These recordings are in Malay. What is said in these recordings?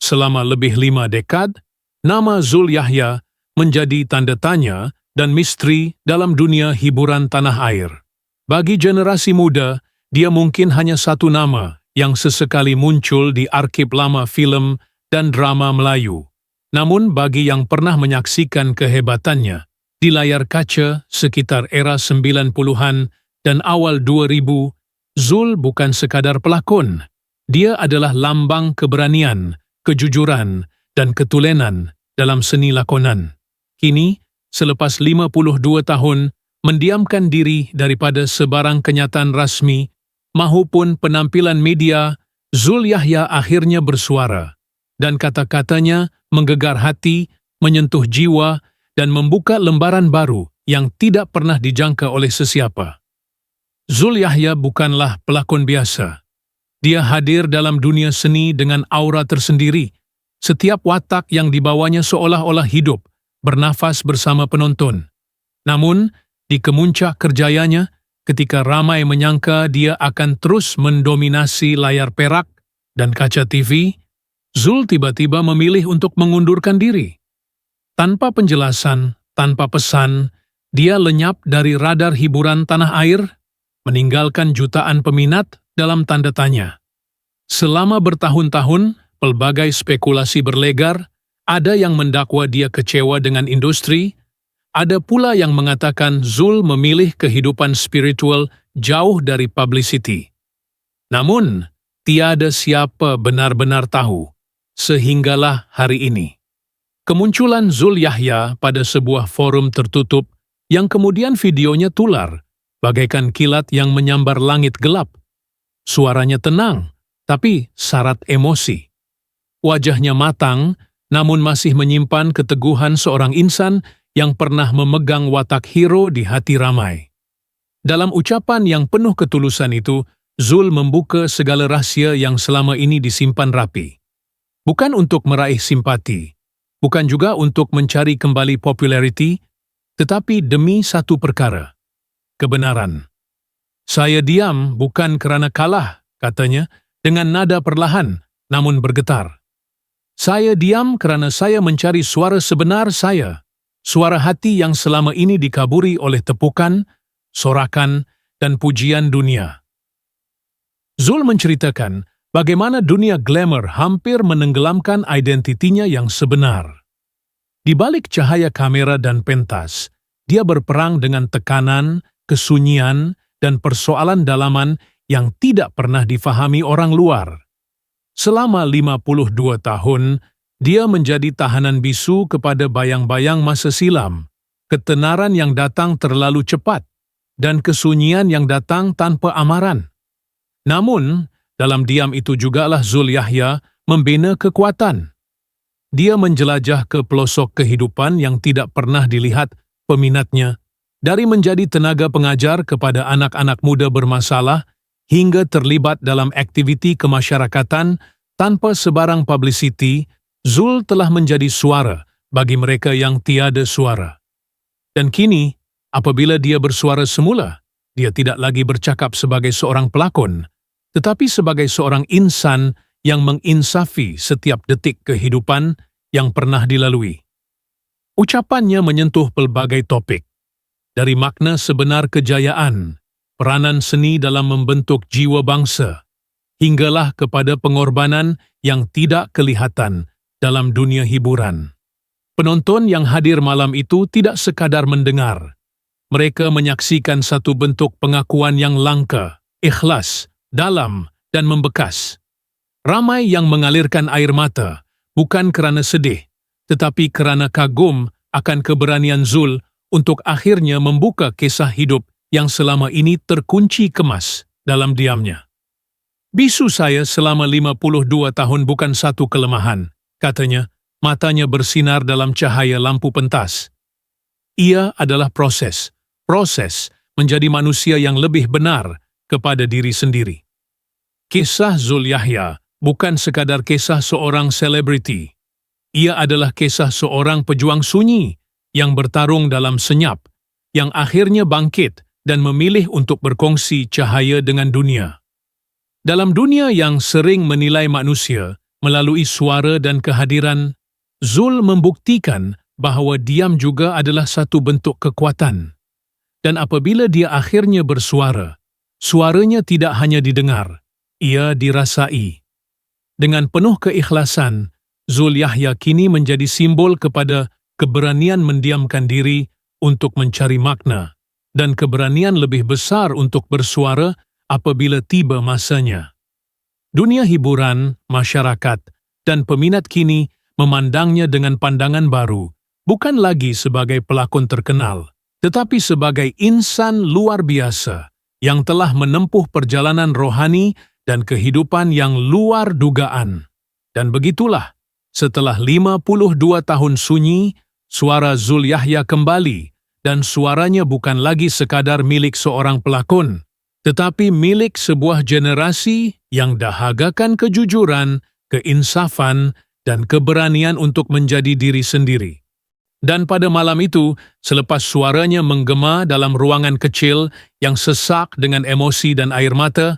Selama lebih 5 dekad, nama Zul Yahya menjadi tanda tanya dan misteri dalam dunia hiburan tanah air. Bagi generasi muda, dia mungkin hanya satu nama yang sesekali muncul di arsip lama film dan drama Melayu. Namun bagi yang pernah menyaksikan kehebatannya di layar kaca sekitar era 90-an dan awal 2000, Zul bukan sekadar pelakon. Dia adalah lambang keberanian, kejujuran, dan ketulenan dalam seni lakonan. Kini, selepas 52 tahun, mendiamkan diri daripada sebarang kenyataan rasmi maupun penampilan media, Zul Yahya akhirnya bersuara, dan kata-katanya menggegar hati, menyentuh jiwa, dan membuka lembaran baru yang tidak pernah dijangka oleh sesiapa. Zul Yahya bukanlah pelakon biasa. Dia hadir dalam dunia seni dengan aura tersendiri. Setiap watak yang dibawanya seolah-olah hidup, bernafas bersama penonton. Namun, di kemuncak kerjayanya, ketika ramai menyangka dia akan terus mendominasi layar perak dan kaca TV, Zul tiba-tiba memilih untuk mengundurkan diri. Tanpa penjelasan, tanpa pesan, dia lenyap dari radar hiburan tanah air, meninggalkan jutaan peminat dalam tanda tanya. Selama bertahun-tahun, pelbagai spekulasi berlegar, ada yang mendakwa dia kecewa dengan industri, ada pula yang mengatakan Zul memilih kehidupan spiritual jauh dari publicity. Namun, tiada siapa benar-benar tahu, sehinggalah hari ini. Kemunculan Zul Yahya pada sebuah forum tertutup yang kemudian videonya tular, bagaikan kilat yang menyambar langit gelap. Suaranya tenang, tapi syarat emosi. Wajahnya matang, namun masih menyimpan keteguhan seorang insan yang pernah memegang watak hero di hati ramai. Dalam ucapan yang penuh ketulusan itu, Zul membuka segala rahsia yang selama ini disimpan rapi. Bukan untuk meraih simpati, bukan juga untuk mencari kembali populariti, tetapi demi satu perkara. Kebenaran. Saya diam bukan kerana kalah, katanya, dengan nada perlahan, namun bergetar. Saya diam kerana saya mencari suara sebenar saya, suara hati yang selama ini dikaburi oleh tepukan, sorakan, dan pujian dunia. Zul menceritakan bagaimana dunia glamour hampir menenggelamkan identitinya yang sebenar. Di balik cahaya kamera dan pentas, dia berperang dengan tekanan, kesunyian, dan persoalan dalaman yang tidak pernah difahami orang luar. Selama 52 tahun, dia menjadi tahanan bisu kepada bayang-bayang masa silam, ketenaran yang datang terlalu cepat, dan kesunyian yang datang tanpa amaran. Namun, dalam diam itu jugalah Zul Yahya membina kekuatan. Dia menjelajah ke pelosok kehidupan yang tidak pernah dilihat peminatnya, dari menjadi tenaga pengajar kepada anak-anak muda bermasalah, hingga terlibat dalam aktiviti kemasyarakatan tanpa sebarang publicity. Zul telah menjadi suara bagi mereka yang tiada suara. Dan kini, apabila dia bersuara semula, dia tidak lagi bercakap sebagai seorang pelakon, tetapi sebagai seorang insan yang menginsafi setiap detik kehidupan yang pernah dilalui. Ucapannya menyentuh pelbagai topik, dari makna sebenar kejayaan, peranan seni dalam membentuk jiwa bangsa, hinggalah kepada pengorbanan yang tidak kelihatan dalam dunia hiburan. Penonton yang hadir malam itu tidak sekadar mendengar. Mereka menyaksikan satu bentuk pengakuan yang langka, ikhlas, dalam, dan membekas. Ramai yang mengalirkan air mata, bukan kerana sedih, tetapi kerana kagum akan keberanian Zul untuk akhirnya membuka kisah hidup yang selama ini terkunci kemas dalam diamnya. Bisu saya selama 52 tahun bukan satu kelemahan, katanya, matanya bersinar dalam cahaya lampu pentas. Ia adalah proses menjadi manusia yang lebih benar kepada diri sendiri. Kisah Zul Yahya bukan sekadar kisah seorang selebriti. Ia adalah kisah seorang pejuang sunyi yang bertarung dalam senyap, yang akhirnya bangkit dan memilih untuk berkongsi cahaya dengan dunia. Dalam dunia yang sering menilai manusia Melalui suara dan kehadiran, Zul membuktikan bahawa diam juga adalah satu bentuk kekuatan. Dan apabila dia akhirnya bersuara, suaranya tidak hanya didengar, ia dirasai. Dengan penuh keikhlasan, Zul Yahya kini menjadi simbol kepada keberanian mendiamkan diri untuk mencari makna dan keberanian lebih besar untuk bersuara apabila tiba masanya. Dunia hiburan, masyarakat, dan peminat kini memandangnya dengan pandangan baru, bukan lagi sebagai pelakon terkenal, tetapi sebagai insan luar biasa yang telah menempuh perjalanan rohani dan kehidupan yang luar dugaan. Dan begitulah, setelah 52 tahun sunyi, suara Zul Yahya kembali, dan suaranya bukan lagi sekadar milik seorang pelakon, tetapi milik sebuah generasi yang dahagakan kejujuran, keinsafan, dan keberanian untuk menjadi diri sendiri. Dan pada malam itu, selepas suaranya menggema dalam ruangan kecil yang sesak dengan emosi dan air mata,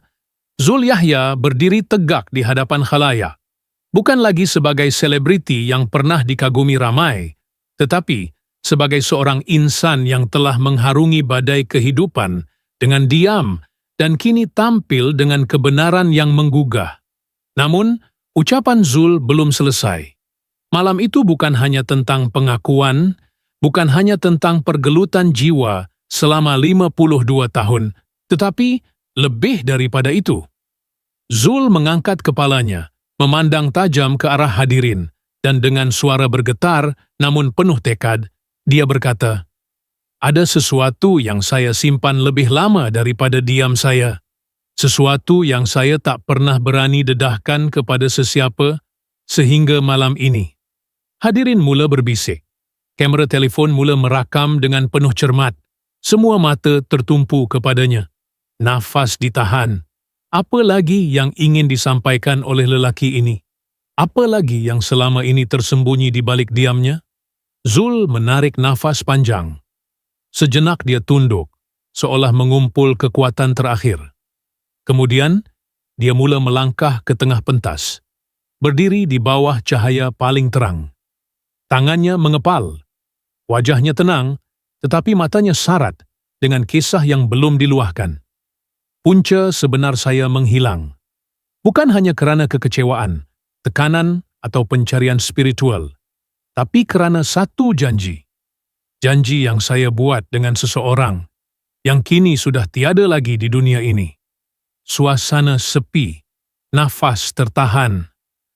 Zul Yahya berdiri tegak di hadapan khalayak, bukan lagi sebagai selebriti yang pernah dikagumi ramai, tetapi sebagai seorang insan yang telah mengharungi badai kehidupan dengan diam dan kini tampil dengan kebenaran yang menggugah. Namun, ucapan Zul belum selesai. Malam itu bukan hanya tentang pengakuan, bukan hanya tentang pergelutan jiwa selama 52 tahun, tetapi lebih daripada itu. Zul mengangkat kepalanya, memandang tajam ke arah hadirin, dan dengan suara bergetar namun penuh tekad, dia berkata, "Ada sesuatu yang saya simpan lebih lama daripada diam saya. Sesuatu yang saya tak pernah berani dedahkan kepada sesiapa sehingga malam ini." Hadirin mula berbisik. Kamera telefon mula merakam dengan penuh cermat. Semua mata tertumpu kepadanya. Nafas ditahan. Apa lagi yang ingin disampaikan oleh lelaki ini? Apa lagi yang selama ini tersembunyi di balik diamnya? Zul menarik nafas panjang. Sejenak dia tunduk, seolah mengumpul kekuatan terakhir. Kemudian, dia mula melangkah ke tengah pentas, berdiri di bawah cahaya paling terang. Tangannya mengepal, wajahnya tenang, tetapi matanya sarat dengan kisah yang belum diluahkan. Punca sebenar saya menghilang. Bukan hanya kerana kekecewaan, tekanan atau pencarian spiritual, tapi kerana satu janji. Janji yang saya buat dengan seseorang yang kini sudah tiada lagi di dunia ini. Suasana sepi, nafas tertahan,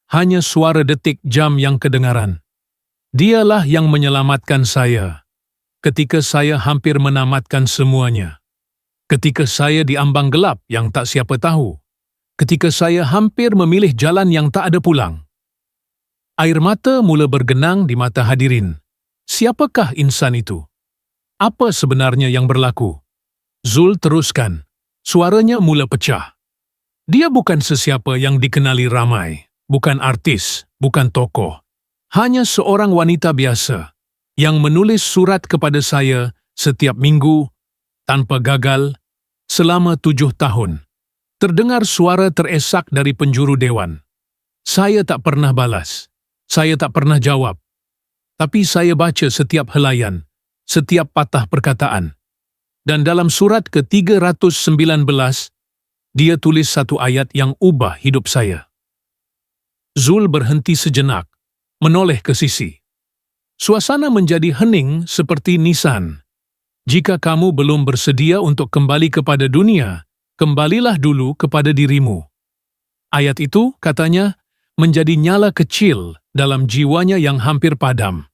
hanya suara detik jam yang kedengaran. Dialah yang menyelamatkan saya ketika saya hampir menamatkan semuanya. Ketika saya di ambang gelap yang tak siapa tahu. Ketika saya hampir memilih jalan yang tak ada pulang. Air mata mula bergenang di mata hadirin. Siapakah insan itu? Apa sebenarnya yang berlaku? Zul teruskan. Suaranya mula pecah. Dia bukan sesiapa yang dikenali ramai. Bukan artis, bukan tokoh. Hanya seorang wanita biasa yang menulis surat kepada saya setiap minggu tanpa gagal selama 7 tahun. Terdengar suara teresak dari penjuru dewan. Saya tak pernah balas. Saya tak pernah jawab. Tapi saya baca setiap helaian, setiap patah perkataan. Dan dalam surat ke-319, dia tulis satu ayat yang ubah hidup saya. Zul berhenti sejenak, menoleh ke sisi. Suasana menjadi hening seperti nisan. Jika kamu belum bersedia untuk kembali kepada dunia, kembalilah dulu kepada dirimu. Ayat itu, katanya, menjadi nyala kecil dalam jiwanya yang hampir padam.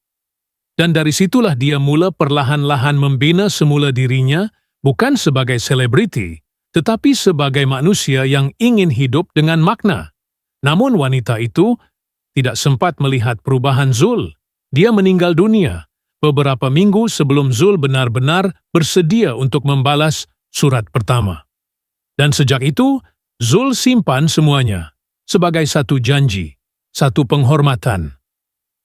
Dan dari situlah dia mula perlahan-lahan membina semula dirinya, bukan sebagai selebriti, tetapi sebagai manusia yang ingin hidup dengan makna. Namun wanita itu tidak sempat melihat perubahan Zul. Dia meninggal dunia beberapa minggu sebelum Zul benar-benar bersedia untuk membalas surat pertama. Dan sejak itu, Zul simpan semuanya sebagai satu janji, satu penghormatan.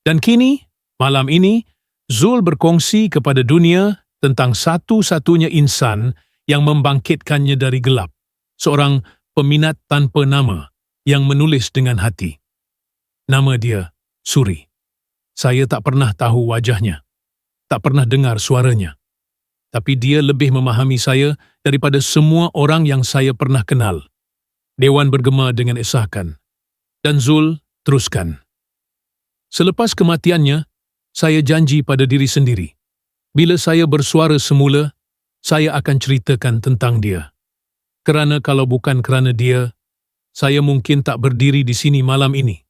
Dan kini, malam ini, Zul berkongsi kepada dunia tentang satu-satunya insan yang membangkitkannya dari gelap, seorang peminat tanpa nama yang menulis dengan hati. Nama dia Suri. Saya tak pernah tahu wajahnya, tak pernah dengar suaranya. Tapi dia lebih memahami saya daripada semua orang yang saya pernah kenal. Dewan bergema dengan esakan. Dan Zul teruskan. Selepas kematiannya, saya janji pada diri sendiri. Bila saya bersuara semula, saya akan ceritakan tentang dia. Kerana kalau bukan kerana dia, saya mungkin tak berdiri di sini malam ini.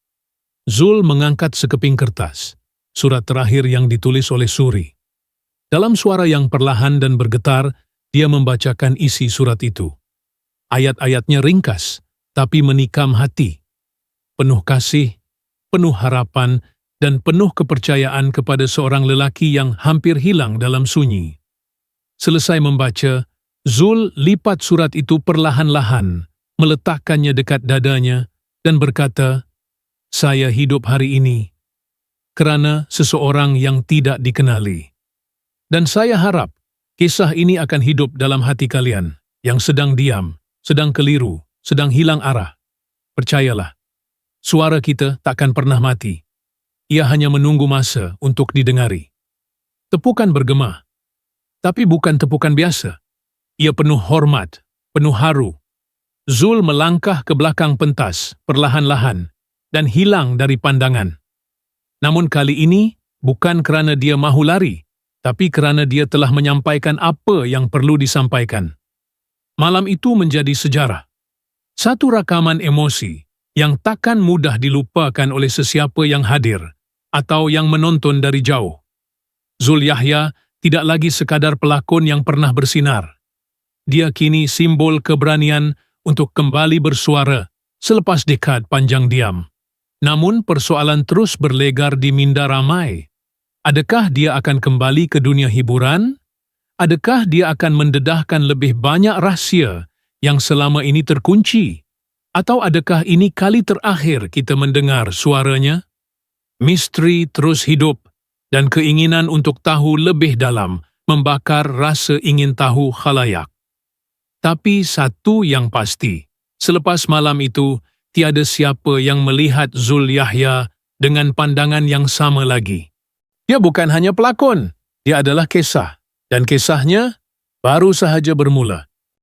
Zul mengangkat sekeping kertas, surat terakhir yang ditulis oleh Suri. Dalam suara yang perlahan dan bergetar, dia membacakan isi surat itu. Ayat-ayatnya ringkas, tapi menikam hati. Penuh kasih, penuh harapan, dan penuh kepercayaan kepada seorang lelaki yang hampir hilang dalam sunyi. Selesai membaca, Zul lipat surat itu perlahan-lahan, meletakkannya dekat dadanya, dan berkata, "Saya hidup hari ini kerana seseorang yang tidak dikenali. Dan saya harap kisah ini akan hidup dalam hati kalian yang sedang diam, sedang keliru, sedang hilang arah. Percayalah, suara kita takkan pernah mati. Ia hanya menunggu masa untuk didengari." Tepukan bergema, tapi bukan tepukan biasa. Ia penuh hormat, penuh haru. Zul melangkah ke belakang pentas, perlahan-lahan, dan hilang dari pandangan. Namun kali ini, bukan kerana dia mahu lari, tapi kerana dia telah menyampaikan apa yang perlu disampaikan. Malam itu menjadi sejarah. Satu rakaman emosi yang takkan mudah dilupakan oleh sesiapa yang hadir atau yang menonton dari jauh. Zul Yahya tidak lagi sekadar pelakon yang pernah bersinar. Dia kini simbol keberanian untuk kembali bersuara selepas dekad panjang diam. Namun persoalan terus berlegar di minda ramai. Adakah dia akan kembali ke dunia hiburan? Adakah dia akan mendedahkan lebih banyak rahsia yang selama ini terkunci? Atau adakah ini kali terakhir kita mendengar suaranya? Misteri terus hidup dan keinginan untuk tahu lebih dalam membakar rasa ingin tahu khalayak. Tapi satu yang pasti, selepas malam itu, tiada siapa yang melihat Zul Yahya dengan pandangan yang sama lagi. Dia bukan hanya pelakon, dia adalah kisah. Dan kisahnya baru sahaja bermula.